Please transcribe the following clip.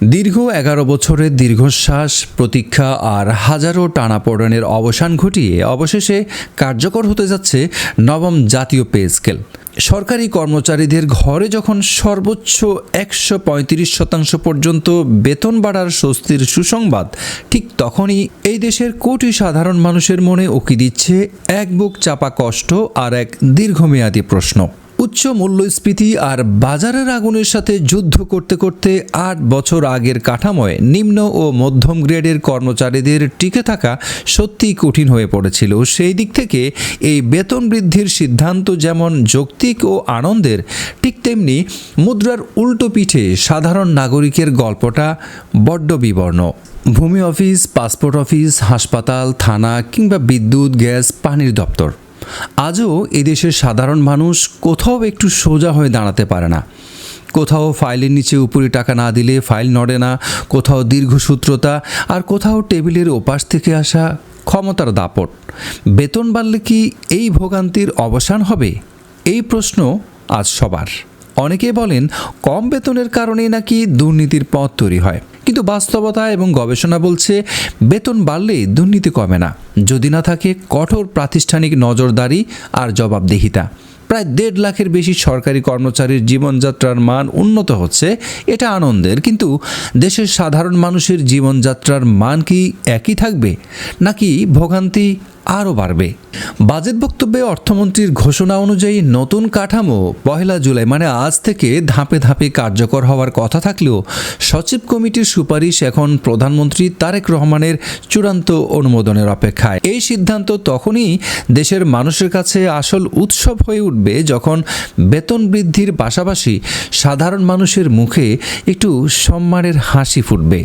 দীর্ঘ ১১ বছরের দীর্ঘশ্বাস, প্রতীক্ষা আর হাজারো টানাপোড়েনের অবসান ঘটিয়ে অবশেষে কার্যকর হতে যাচ্ছে নবম জাতীয় পে স্কেল। সরকারি কর্মচারীদের ঘরে যখন সর্বোচ্চ ১৩৫% পর্যন্ত বেতন বাড়ার স্বস্তির সুসংবাদ, ঠিক তখনই এই দেশের কোটি সাধারণ মানুষের মনে উকি দিচ্ছে এক বুক চাপা কষ্ট আর এক দীর্ঘমেয়াদী প্রশ্ন। উচ্চ মূল্যস্ফীতি আর বাজারের আগুনের সাথে যুদ্ধ করতে করতে ৮ বছর আগের কাঠামোয় নিম্ন ও মধ্যম গ্রেডের কর্মচারীদের টিকে থাকা সত্যিই কঠিন হয়ে পড়েছিল। সেই দিক থেকে এই বেতন বৃদ্ধির সিদ্ধান্ত যেমন যৌক্তিক ও আনন্দের, ঠিক তেমনি মুদ্রার উল্টো পিঠে সাধারণ নাগরিকের গল্পটা বড্ড বিবর্ণ। ভূমি অফিস, পাসপোর্ট অফিস, হাসপাতাল, থানা কিংবা বিদ্যুৎ, গ্যাস, পানির দপ্তর, আজও এদেশের সাধারণ মানুষ কোথাও একটু সোজা হয়ে দাঁড়াতে পারে না। কোথাও ফাইলের নিচে উপরি টাকা না দিলে ফাইল নড়ে না, কোথাও দীর্ঘসূত্রতা, আর কোথাও টেবিলের ওপাশ থেকে আসা ক্ষমতার দাপট। বেতন বাড়লে কি এই ভোগান্তির অবসান হবে? এই প্রশ্ন আজ সবার। অনেকে বলেন কম বেতনের কারণেই নাকি দুর্নীতির পথ তৈরি হয়, কিন্তু বাস্তবতা এবং গবেষণা বলছে বেতন বাড়লে দুর্নীতি কমে না, যদি না থাকে কঠোর প্রাতিষ্ঠানিক নজরদারি আর জবাবদিহিতা। প্রায় ১.৫ লাখের বেশি সরকারি কর্মচারীর জীবনযাত্রার মান উন্নত হচ্ছে, এটা আনন্দের। কিন্তু দেশের সাধারণ মানুষের জীবনযাত্রার মান কি একই থাকবে, নাকি ভোগান্তি আরও বাড়বে? বাজেট বক্তব্যে অর্থমন্ত্রীর ঘোষণা অনুযায়ী নতুন কাঠামো ১ জুলাই মানে আজ থেকে ধাপে ধাপে কার্যকর হওয়ার কথা থাকলেও সচিব কমিটির সুপারিশ এখন প্রধানমন্ত্রী তারেক রহমানের চূড়ান্ত অনুমোদনের অপেক্ষায়। এই সিদ্ধান্ত তখনই দেশের মানুষের কাছে আসল উৎসব হয়ে উঠবে যখন বেতন বৃদ্ধির পাশাপাশি সাধারণ মানুষের মুখে একটু সম্মানের হাসি ফুটবে।